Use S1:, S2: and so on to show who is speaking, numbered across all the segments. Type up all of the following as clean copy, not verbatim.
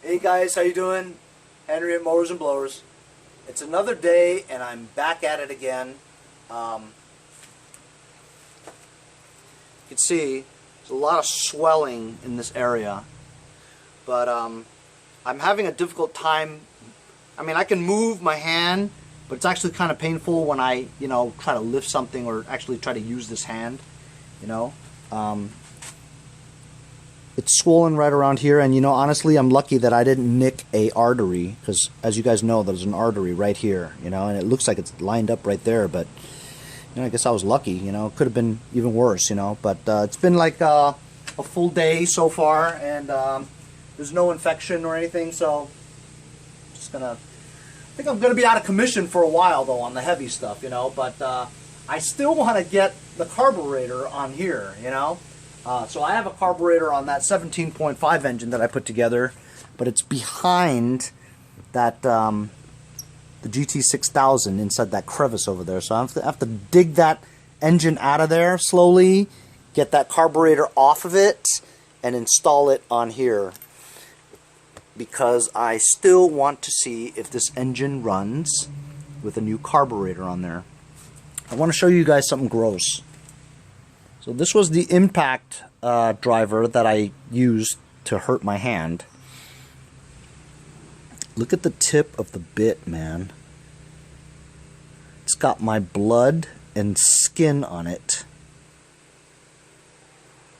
S1: Hey guys, how you doing? Henry at Mowers and Blowers. It's another day and I'm back at it again. You can see there's a lot of swelling in this area, but I'm having a difficult time. I mean, I can move my hand, but it's actually kind of painful when I, try to lift something or actually try to use this hand, It's swollen right around here, and honestly, I'm lucky that I didn't nick a artery, because as you guys know, there's an artery right here, and it looks like it's lined up right there, but I guess I was lucky, it could have been even worse, but it's been like a full day so far, and there's no infection or anything, so I think I'm gonna be out of commission for a while though on the heavy stuff, but I still want to get the carburetor on here, so I have a carburetor on that 17.5 engine that I put together, but it's behind that the GT6000 inside that crevice over there. So I have to dig that engine out of there slowly, get that carburetor off of it, and install it on here, because I still want to see if this engine runs with a new carburetor on there. I want to show you guys something gross. So this was the impact driver that I used to hurt my hand. Look at the tip of the bit, man. It's got my blood and skin on it.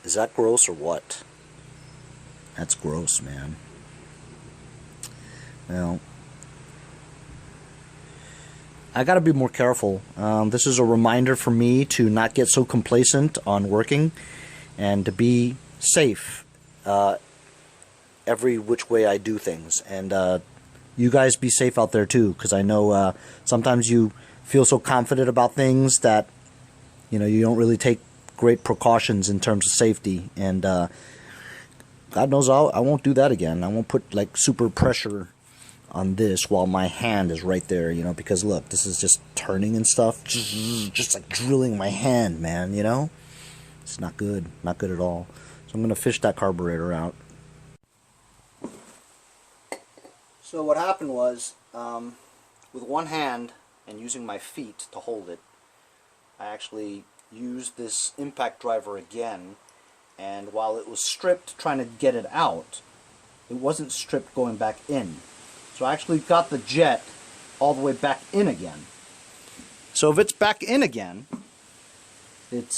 S1: Is that gross or what? That's gross, man. Well, I gotta be more careful. This is a reminder for me to not get so complacent on working and to be safe every which way I do things. And you guys be safe out there too, because I know sometimes you feel so confident about things that you don't really take great precautions in terms of safety. And God knows I won't do that again. I won't put like super pressure on this while my hand is right there, because look, this is just turning and stuff, just like drilling my hand, man, It's not good at all. So I'm going to fish that carburetor out. So what happened was, with one hand and using my feet to hold it, I actually used this impact driver again, and while it was stripped trying to get it out, it wasn't stripped going back in. So I actually got the jet all the way back in again. So if it's back in again, it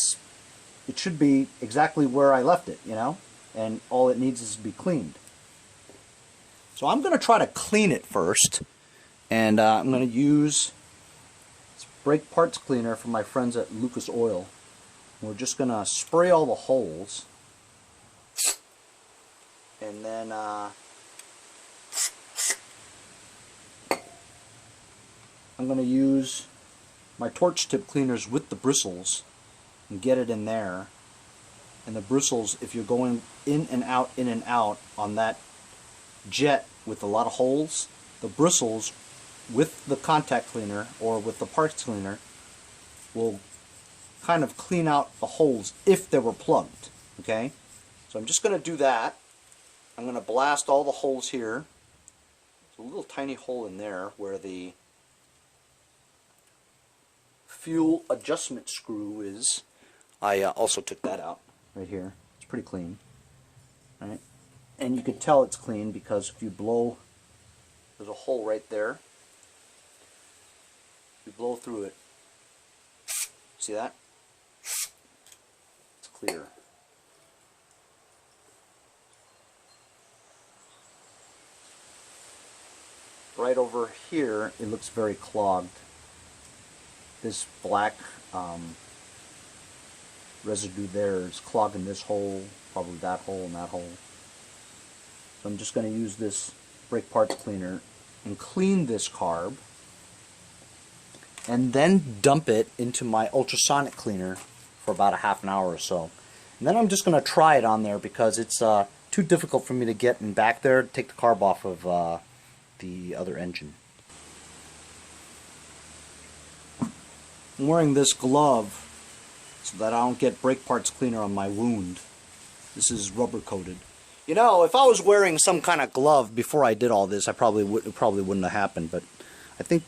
S1: should be exactly where I left it, and all it needs is to be cleaned. So I'm going to try to clean it first, and I'm going to use this brake parts cleaner from my friends at Lucas Oil. We're just going to spray all the holes, and then I'm going to use my torch tip cleaners with the bristles and get it in there. And the bristles, if you're going in and out on that jet with a lot of holes, the bristles with the contact cleaner or with the parts cleaner will kind of clean out the holes if they were plugged. Okay? So I'm just going to do that. I'm going to blast all the holes here. There's a little tiny hole in there where the fuel adjustment screw is. I also took that out right here. It's pretty clean, right? And you can tell it's clean because if you blow, there's a hole right there. You blow through it. See that? It's clear. Right over here, it looks very clogged. This black residue there is clogging this hole, probably that hole and that hole. So I'm just going to use this brake parts cleaner and clean this carb, and then dump it into my ultrasonic cleaner for about a half an hour or so. And then I'm just going to try it on there because it's too difficult for me to get in back there to take the carb off of the other engine. I'm wearing this glove so that I don't get brake parts cleaner on my wound. This is rubber coated. You know, if I was wearing some kind of glove before I did all this, it probably wouldn't have happened. But I think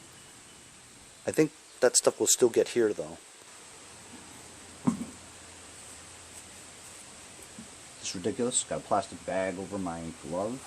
S1: that stuff will still get here, though. It's ridiculous. Got a plastic bag over my glove.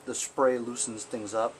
S1: The spray loosens things up.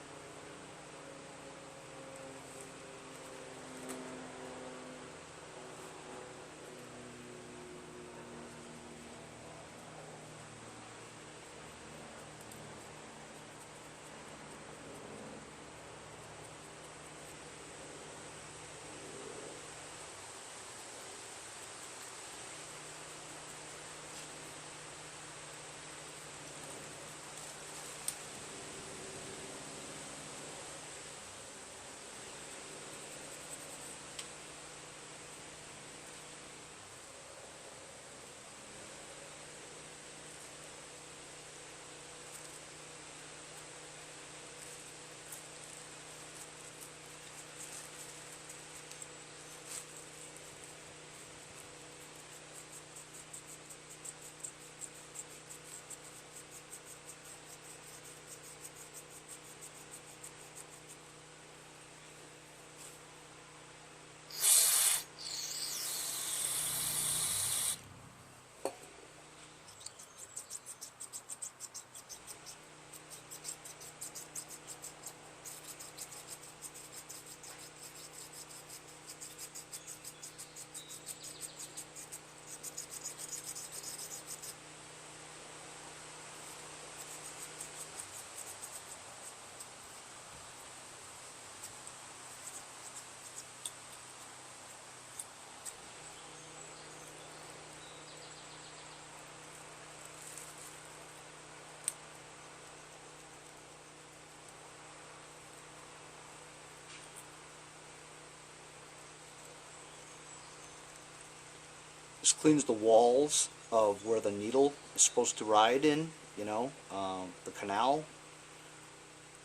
S1: This cleans the walls of where the needle is supposed to ride in, you know, the canal.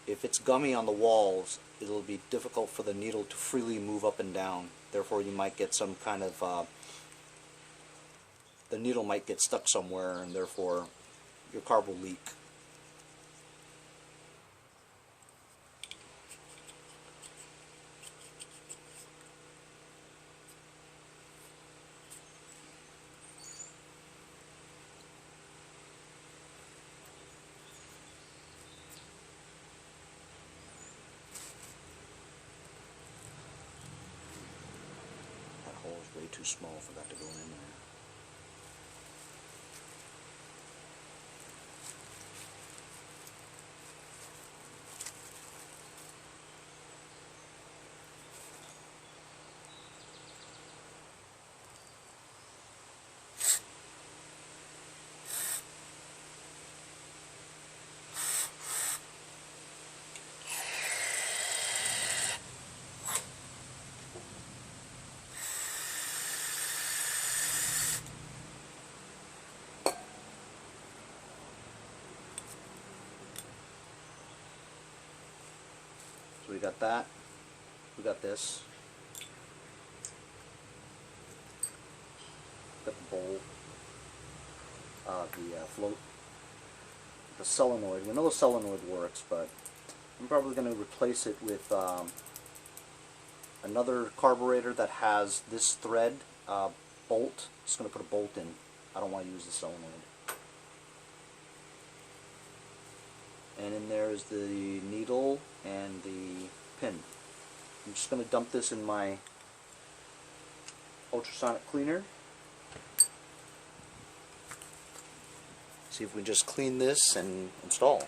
S1: If it's gummy on the walls, it'll be difficult for the needle to freely move up and down. Therefore, you might get some kind of, the needle might get stuck somewhere, and therefore your carb will leak. Hole is way too small for that to go in there. got that. We got this. Got the bowl. The float. The solenoid. We know the solenoid works, but I'm probably going to replace it with another carburetor that has this thread bolt. Just going to put a bolt in. I don't want to use the solenoid. And in there is the needle and the pin. I'm just going to dump this in my ultrasonic cleaner. See if we can just clean this and install.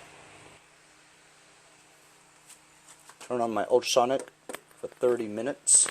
S1: Turn on my ultrasonic for 30 minutes.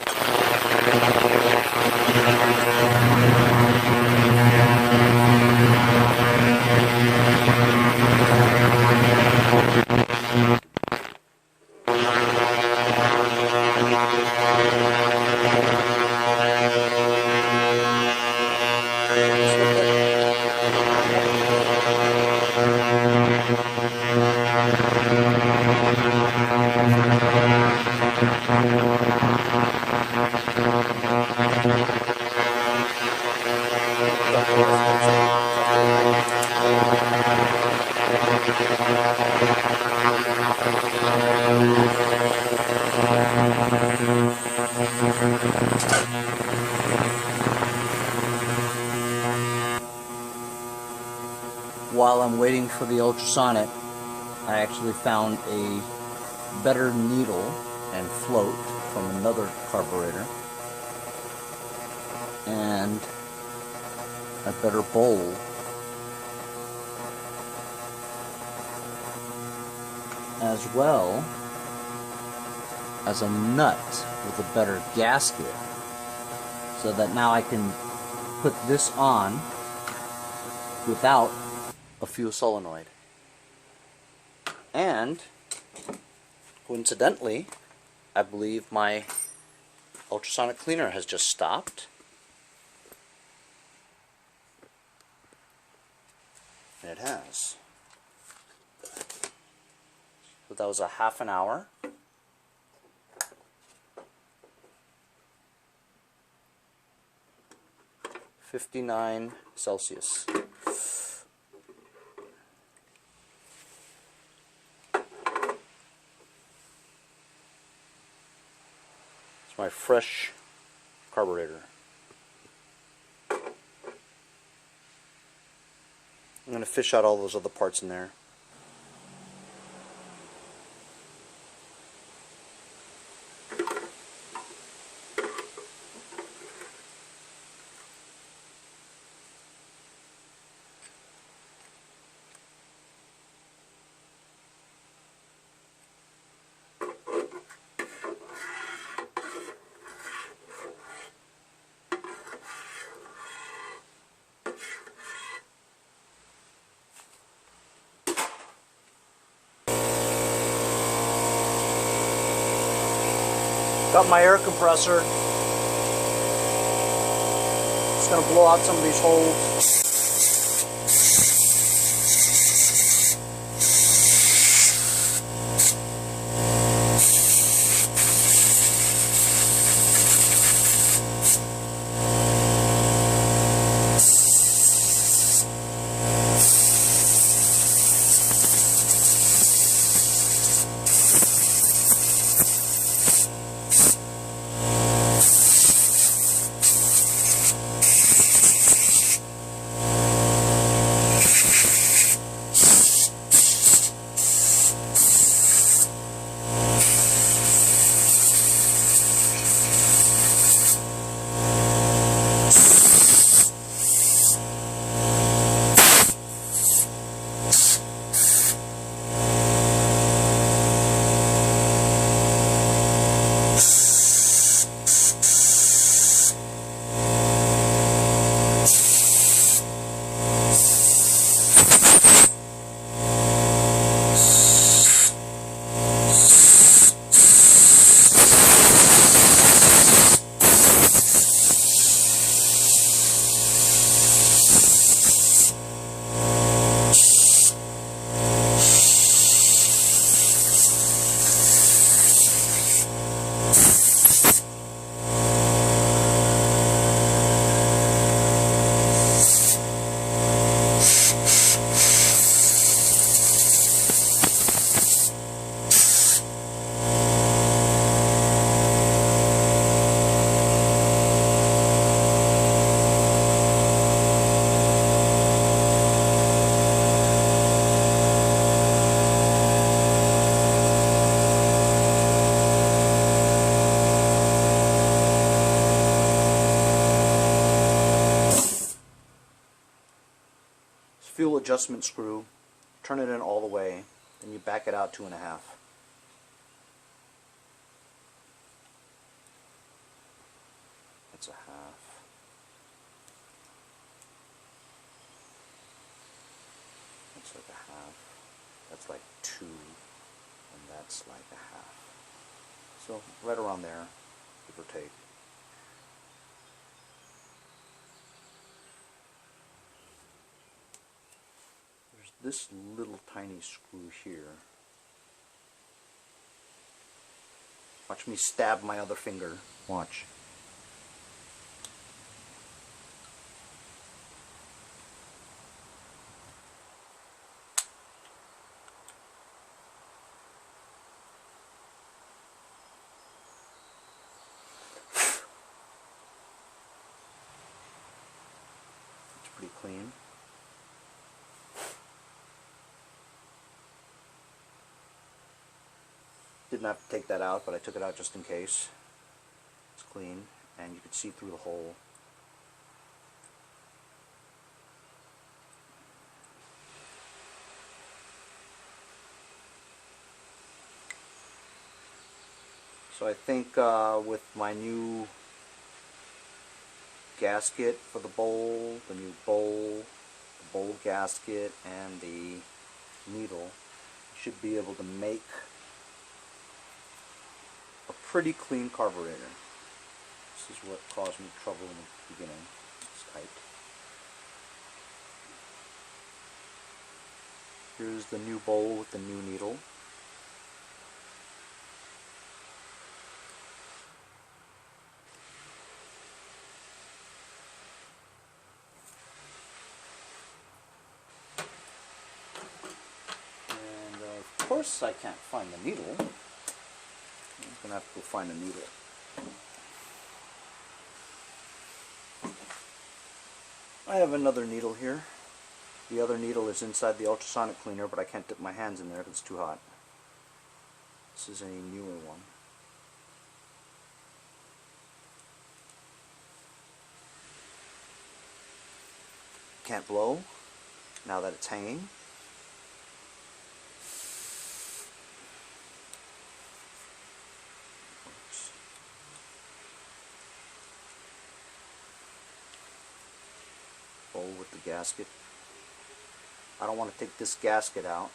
S1: While I'm waiting for the ultrasonic, I actually found a better needle and float from another carburetor and a better bowl as well as a nut with a better gasket, so that now I can put this on without a fuel solenoid. And coincidentally, I believe my ultrasonic cleaner has just stopped. And it has. So that was a half an hour. (59 Celsius). It's my fresh carburetor. I'm going to fish out all those other parts in there. Got my air compressor. It's going to blow out some of these holes. fuel adjustment screw, turn it in all the way, then you back it out 2.5. That's a half. That's like a half. That's like 2, and that's like a half. So right around there, give or take. There's this little tiny screw here. Watch me stab my other finger. Watch. It's pretty clean. Didn't have to take that out, but I took it out just in case. It's clean, and you can see through the hole. So I think with my new gasket for the bowl, the new bowl, the bowl gasket, and the needle, you should be able to make a pretty clean carburetor. This is what caused me trouble in the beginning. It's tight. Here's the new bowl with the new needle. And of course I can't find the needle. I'm going to have to go find a needle. I have another needle here. The other needle is inside the ultrasonic cleaner, but I can't dip my hands in there because it's too hot. This is a newer one. Can't blow now that it's hanging. Bowl with the gasket. I don't want to take this gasket out.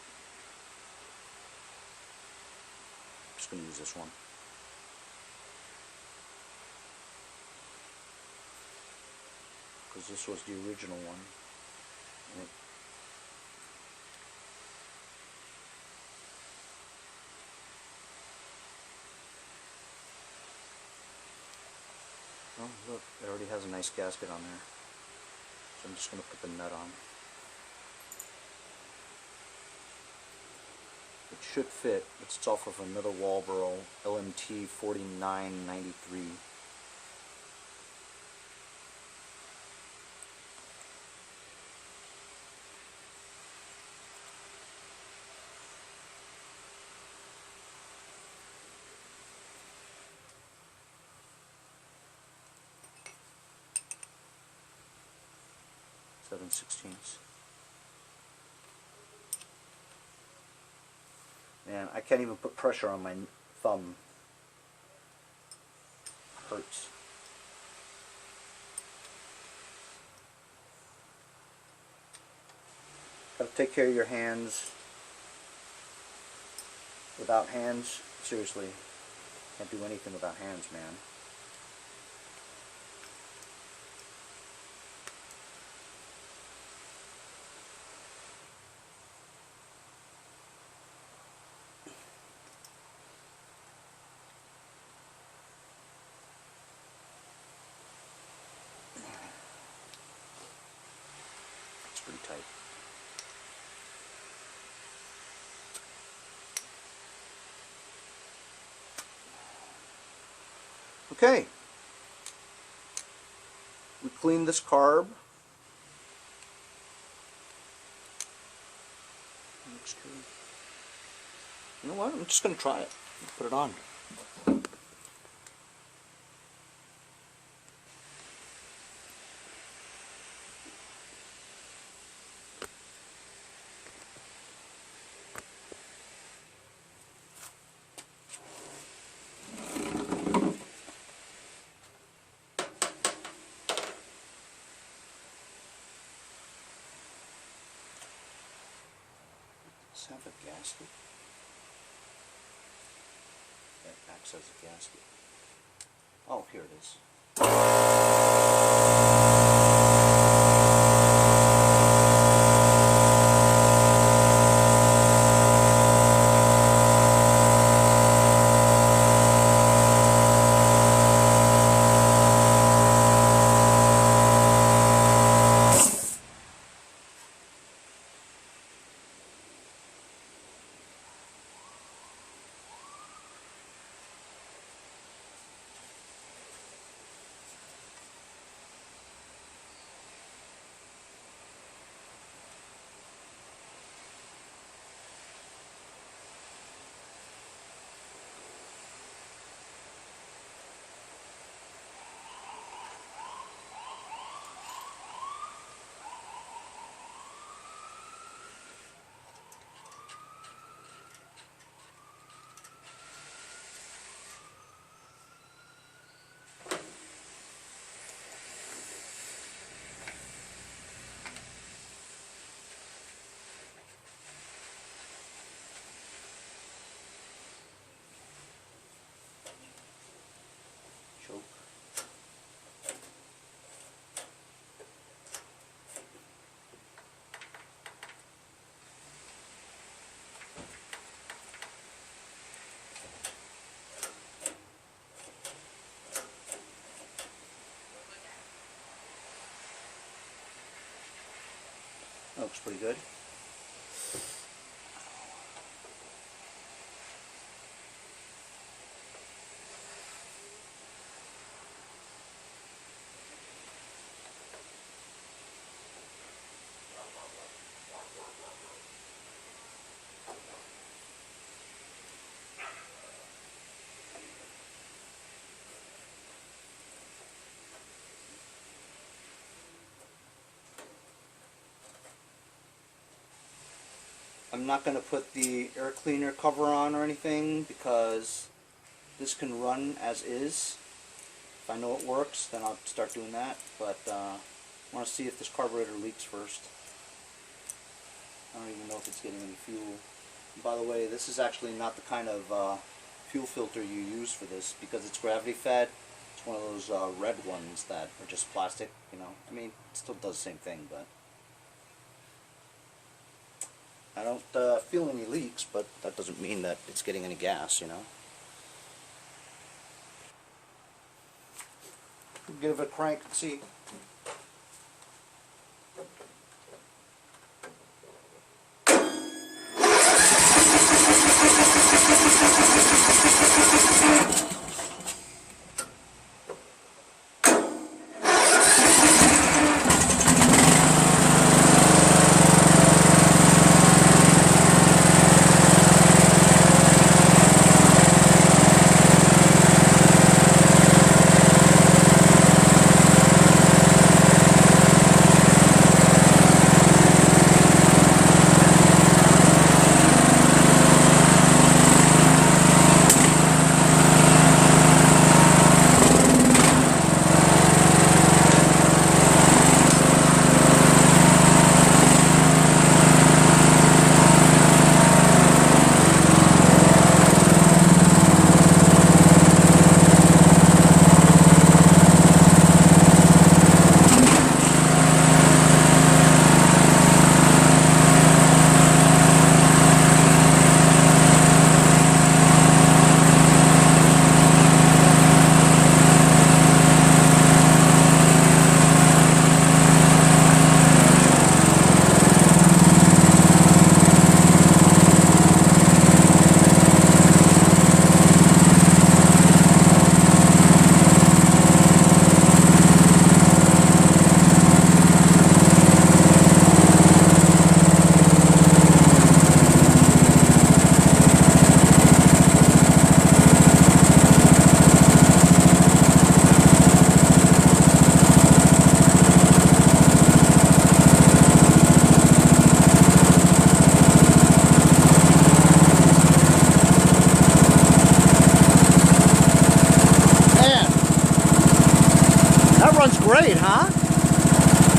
S1: I'm just going to use this one. Because this was the original one. And oh, look, it already has a nice gasket on there. So I'm just going to put the nut on. It should fit. It's off of another Walbro LMT 4993. Seven sixteenths. And I can't even put pressure on my thumb. It hurts. Gotta take care of your hands. Without hands, seriously, can't do anything without hands, man. It's pretty tight. Okay. We cleaned this carb. You know what? I'm just going to try it. Put it on. Does this have a gasket? That acts as a gasket. Oh, here it is. Choke. That looks pretty good. I'm not going to put the air cleaner cover on or anything because this can run as is. If I know it works, then I'll start doing that, but I want to see if this carburetor leaks first. I don't even know if it's getting any fuel. And by the way, this is actually not the kind of fuel filter you use for this because it's gravity fed. It's one of those red ones that are just plastic, you know. I mean, it still does the same thing, but I don't feel any leaks, but that doesn't mean that it's getting any gas, you know. Give it a crank and see. Great, huh?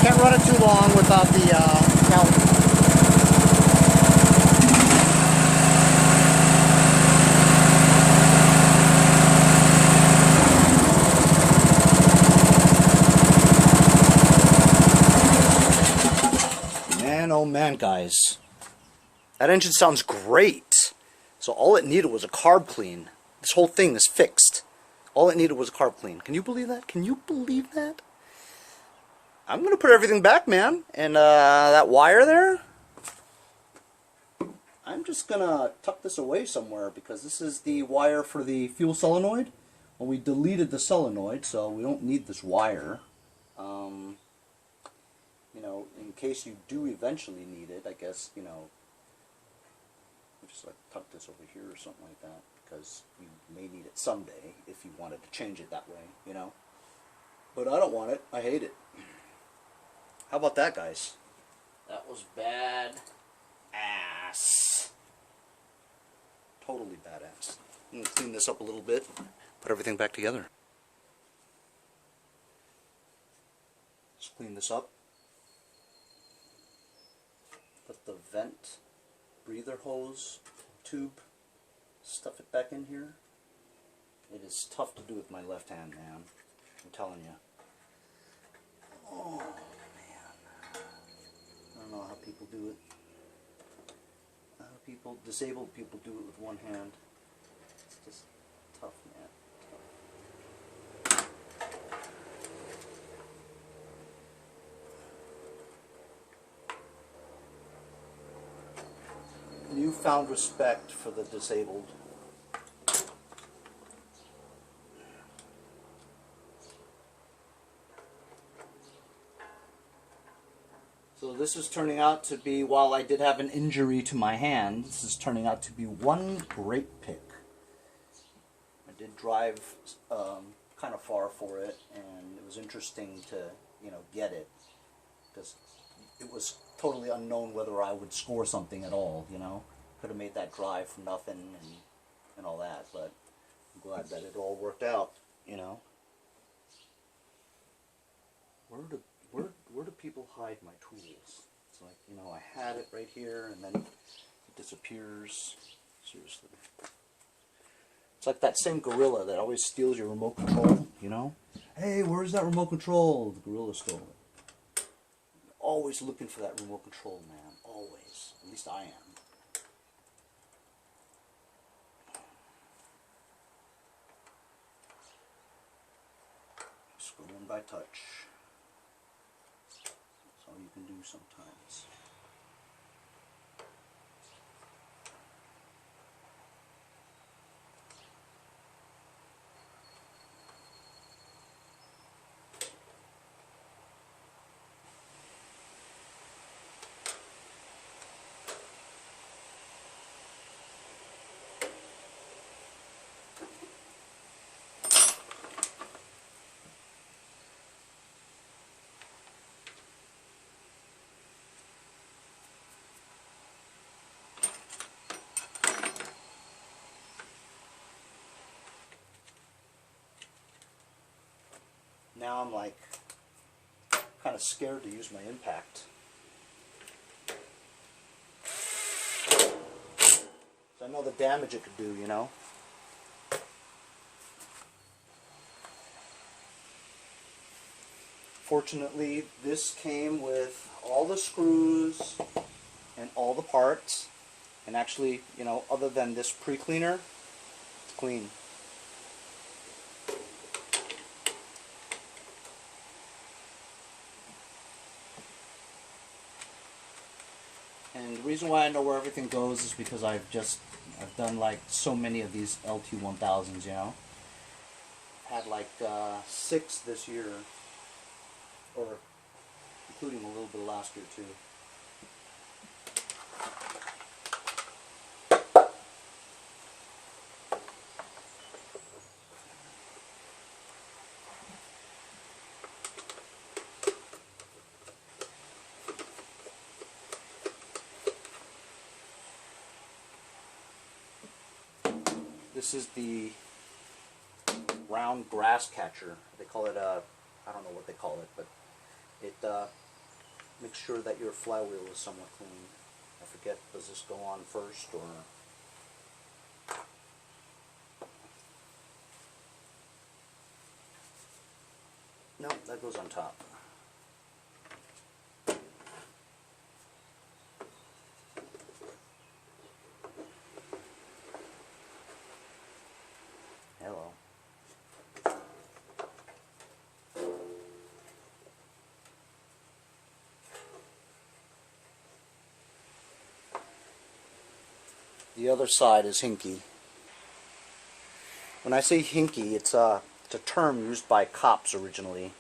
S1: Can't run it too long without the count. man, guys. That engine sounds great. So all it needed was a carb clean. This whole thing is fixed. All it needed was a carb clean. Can you believe that? Can you believe that? I'm going to put everything back, man. And that wire there, I'm just going to tuck this away somewhere because this is the wire for the fuel solenoid. Well, we deleted the solenoid, so we don't need this wire. You know, in case you do eventually need it, I guess, you know, just like tuck this over here or something like that, because you may need it someday if you wanted to change it that way, you know. But I don't want it. I hate it. How about that, guys? That was bad ass. Totally badass. I'm going to clean this up a little bit, put everything back together. Let's clean this up. Put the vent breather hose tube, stuff it back in here. It is tough to do with my left hand, man. I'm telling you. Oh, man. I don't know how people do it. How people, disabled people, do it with one hand. It's just tough, man. Newfound respect for the disabled. So this is turning out to be, while I did have an injury to my hand, this is turning out to be one great pick. I did drive kind of far for it, and it was interesting to, you know, get it, because it was totally unknown whether I would score something at all, you know. Could have made that drive for nothing and all that, but I'm glad that it all worked out, you know. Where do people hide my tools? It's like, you know, I had it right here and then it disappears. Seriously. It's like that same gorilla that always steals your remote control, you know. Hey, where's that remote control? The gorilla stole it. Always looking for that remote control, man. Always. At least I am. Screwing by touch. That's all you can do sometimes. Now I'm like kind of scared to use my impact. So I know the damage it could do, you know. Fortunately, this came with all the screws and all the parts, and actually, you know, other than this pre-cleaner, it's clean. And the reason why I know where everything goes is because I've done like so many of these LT1000s, you know. Had like 6 this year, or including a little bit of last year too. This is the round grass catcher. They call it a, I don't know what they call it, but it makes sure that your flywheel is somewhat clean. I forget, does this go on first or? No, that goes on top. The other side is hinky. When I say hinky, it's a term used by cops originally.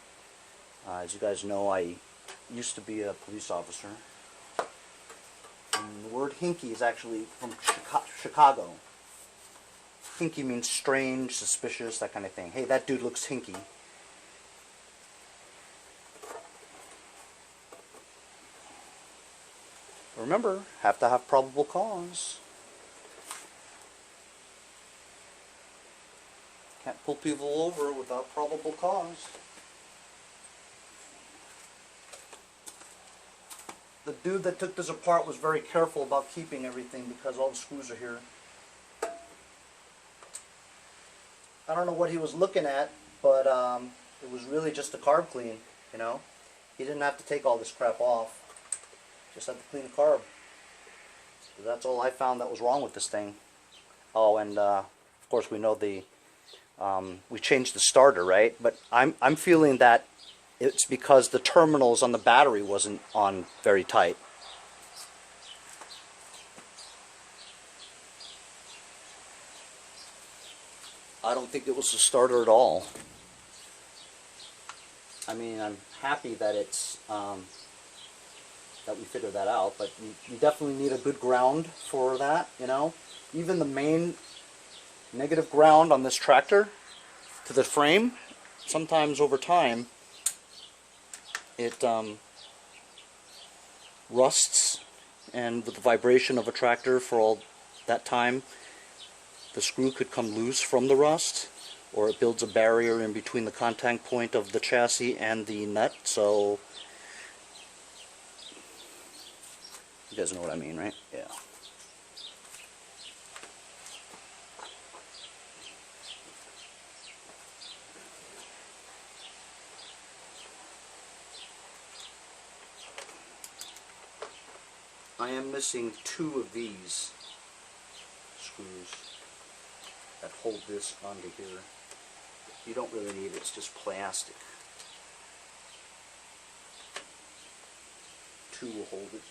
S1: As you guys know, I used to be a police officer. And the word hinky is actually from Chicago. Hinky means strange, suspicious, that kind of thing. Hey, that dude looks hinky. Remember, have to have probable cause. Can't pull people over without probable cause. The dude that took this apart was very careful about keeping everything because all the screws are here. I don't know what he was looking at, but it was really just a carb clean, you know. He didn't have to take all this crap off. Just had to clean the carb. So that's all I found that was wrong with this thing. Oh, and of course we know we changed the starter, right? But I'm feeling that it's because the terminals on the battery wasn't on very tight. I don't think it was the starter at all. I mean, I'm happy that it's that we figured that out, but you definitely need a good ground for that, you know. Even the main negative ground on this tractor to the frame, sometimes over time it rusts, and with the vibration of a tractor for all that time, the screw could come loose from the rust, or it builds a barrier in between the contact point of the chassis and the nut. So you guys know what I mean, right? Yeah. I am missing 2 of these screws that hold this onto here. You don't really need it, it's just plastic. 2 will hold it.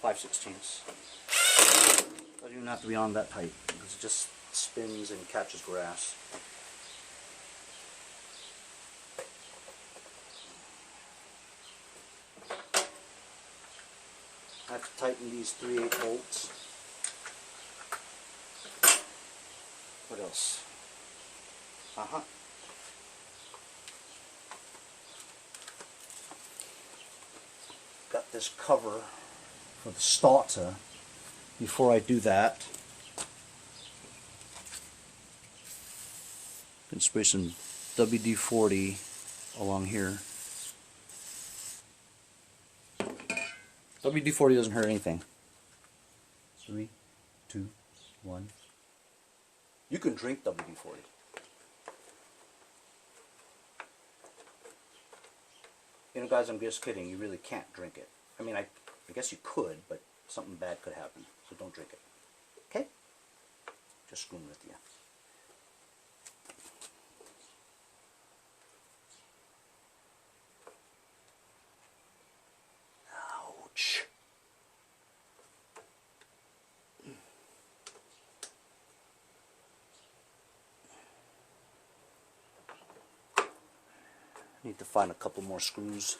S1: 5/16. Doesn't even have to be on that tight because it just spins and catches grass. I have to tighten these 3/8 bolts. What else? Got this cover for the starter. Before I do that, I can spray some WD-40 along here. WD-40 doesn't hurt anything. 3, 2, 1. You can drink WD-40. You know, guys, I'm just kidding. You really can't drink it. I mean, I guess you could, but something bad could happen. So don't drink it. Okay? Just screwing with you. Ouch. Need to find a couple more screws.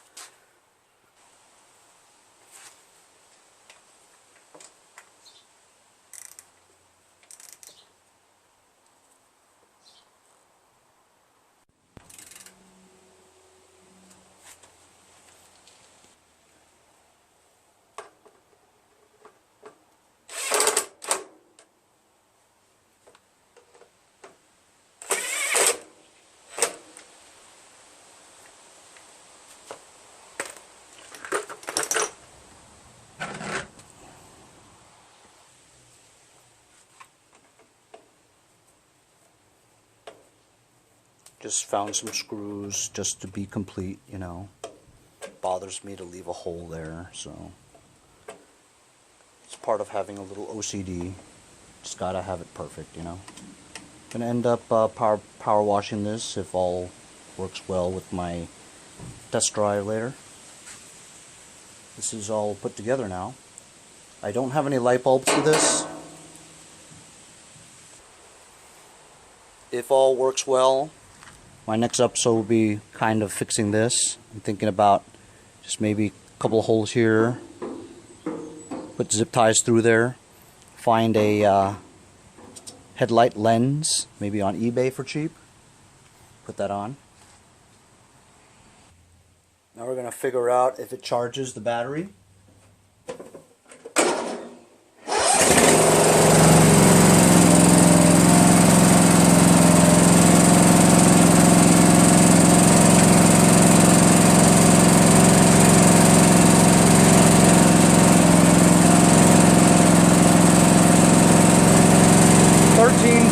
S1: Just found some screws just to be complete, you know. It bothers me to leave a hole there, so it's part of having a little OCD. Just gotta have it perfect, you know. Gonna end up power washing this if all works well with my test drive later. This is all put together now. I don't have any light bulbs for this. If all works well, my next episode will be kind of fixing this. I'm thinking about just maybe a couple of holes here, put zip ties through there, find a headlight lens, maybe on eBay for cheap, put that on. Now we're going to figure out if it charges the battery.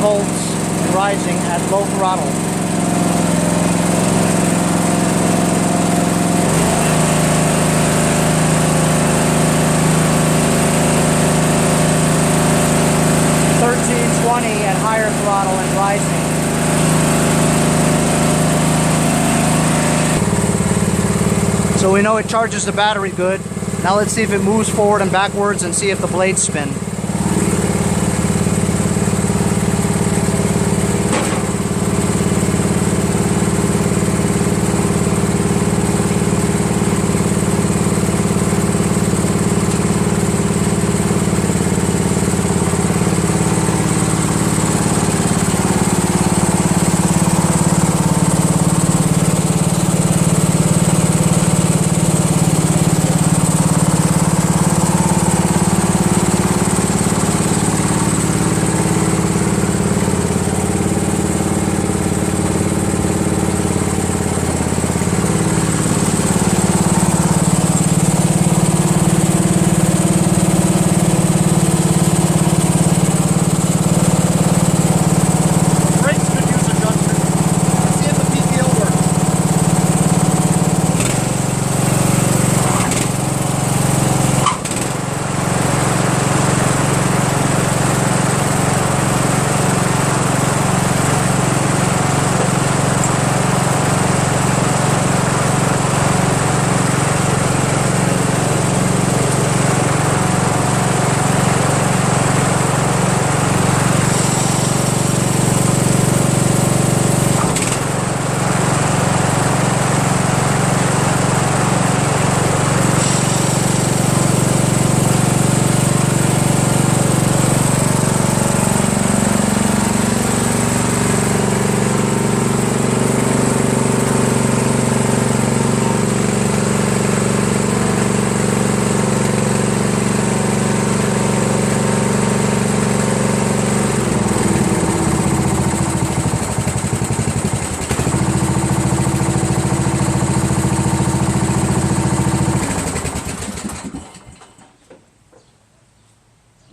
S1: Volts and rising at low throttle. $13.20 at higher throttle and rising. So we know it charges the battery good. Now let's see if it moves forward and backwards and see if the blades spin.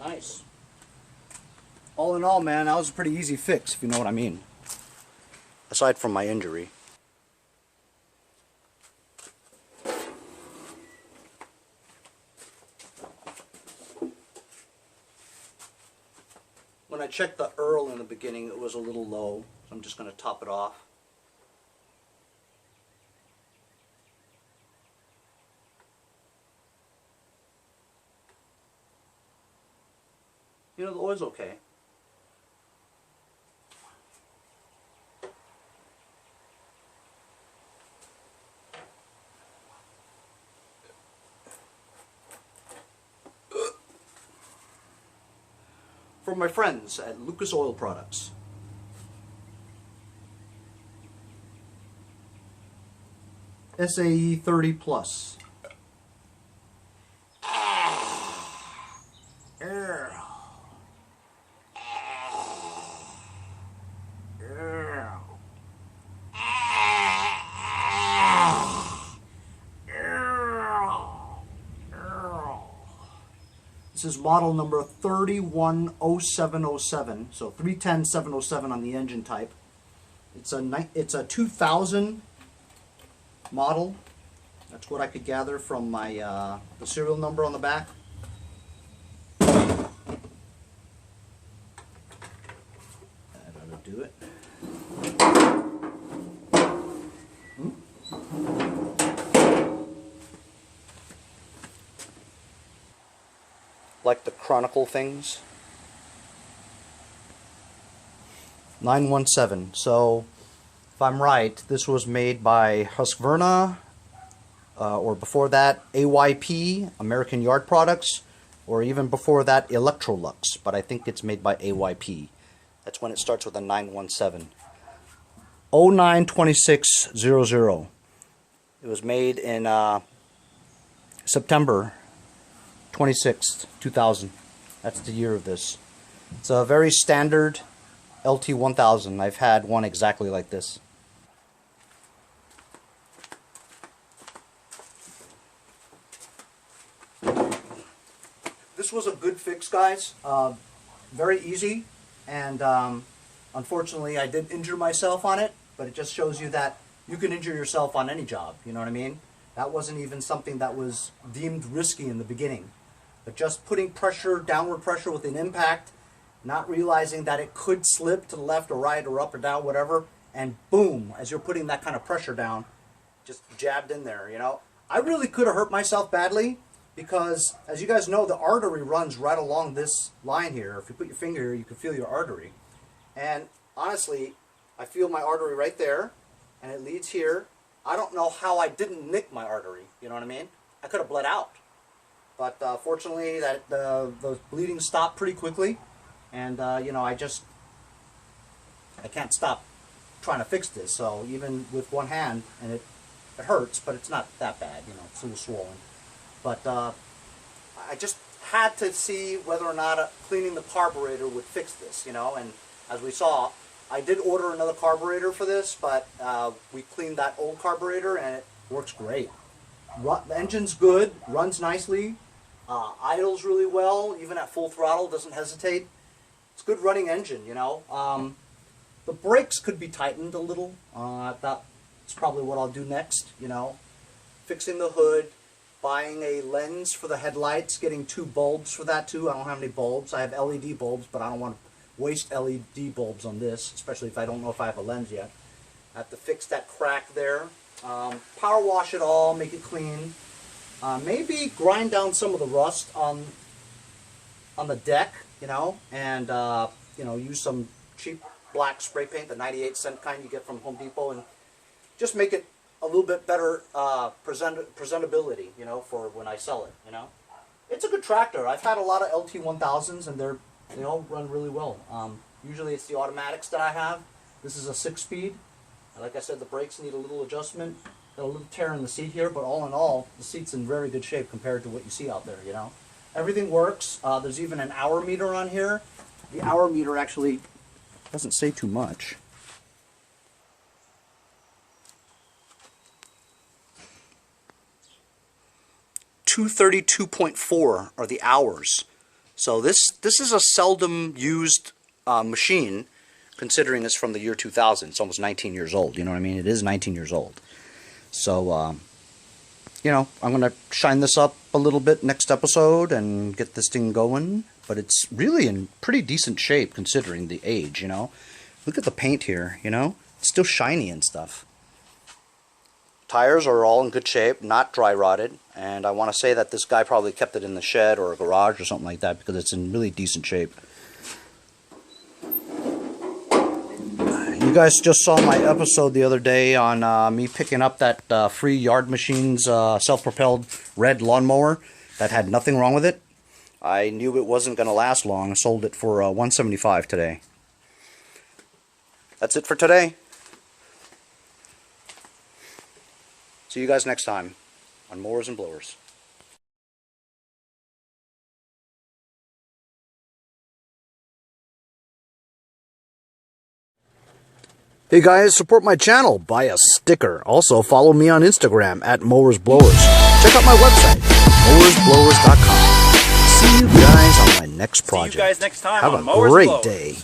S1: Nice. All in all, man, that was a pretty easy fix, if you know what I mean. Aside from my injury. When I checked the Earl in the beginning, it was a little low, so I'm just going to top it off. You know, the oil's okay. From my friends at Lucas Oil Products. SAE 30 plus. This is model number 310707, so 310707 on the engine type. It's a 2000 model. That's what I could gather from my the serial number on the back. That ought to do it. like to chronicle things. 917. So, if I'm right, this was made by Husqvarna, or before that, AYP, American Yard Products, or even before that, Electrolux. But I think it's made by AYP. That's when it starts with a 917. 092600. It was made in September 26th, 2000. That's the year of this. It's a very standard LT1000. I've had one exactly like this. This was a good fix, guys. Very easy, and unfortunately I did injure myself on it, but it just shows you that you can injure yourself on any job, you know what I mean? That wasn't even something that was deemed risky in the beginning. But just putting pressure, downward pressure with an impact, not realizing that it could slip to the left or right or up or down, whatever, and boom, as you're putting that kind of pressure down, just jabbed in there, you know? I really could have hurt myself badly because, as you guys know, the artery runs right along this line here. If you put your finger here, you can feel your artery. And honestly, I feel my artery right there, and it leads here. I don't know how I didn't nick my artery, you know what I mean? I could have bled out. But fortunately, the bleeding stopped pretty quickly. And, you know, I can't stop trying to fix this. So even with one hand, and it hurts, but it's not that bad, you know, it's a little swollen. But I just had to see whether or not cleaning the carburetor would fix this, you know. And as we saw, I did order another carburetor for this, but we cleaned that old carburetor and it works great. The engine's good, runs nicely, idles really well, even at full throttle, doesn't hesitate. It's a good running engine, you know. The brakes could be tightened a little. That's probably what I'll do next, you know. Fixing the hood, buying a lens for the headlights, getting 2 bulbs for that too. I don't have any bulbs. I have LED bulbs, but I don't want to waste LED bulbs on this, especially if I don't know if I have a lens yet. I have to fix that crack there. Power wash it all, make it clean. Maybe grind down some of the rust on the deck, you know, and you know, use some cheap black spray paint, the 98-cent kind you get from Home Depot, and just make it a little bit better presentability, you know, for when I sell it, you know. It's a good tractor. I've had a lot of LT1000s, and they all run really well. Usually it's the automatics that I have. This is a 6-speed. Like I said, the brakes need a little adjustment. Got a little tear in the seat here, but all in all, the seat's in very good shape compared to what you see out there, you know. Everything works. There's even an hour meter on here. The hour meter actually doesn't say too much. .232.4 are the hours. So this is a seldom used machine, considering it's from the year 2000. It's almost 19 years old, you know what I mean? It is 19 years old. So, you know, I'm going to shine this up a little bit next episode and get this thing going. But it's really in pretty decent shape considering the age, you know? Look at the paint here, you know? It's still shiny and stuff. Tires are all in good shape, not dry rotted, and I want to say that this guy probably kept it in the shed or a garage or something like that because it's in really decent shape. You guys just saw my episode the other day on me picking up that free Yard Machines self-propelled red lawnmower that had nothing wrong with it. I knew it wasn't going to last long. I sold it for $175 today. That's it for today. See you guys next time on Mowers and Blowers. Hey guys, support my channel. Buy a sticker. Also follow me on Instagram at Mowers Blowers. Check out my website, mowersblowers.com. See you guys on my next project.
S2: See you guys next time.
S1: Have
S2: on
S1: a
S2: Mowers
S1: great
S2: Blowers.
S1: day.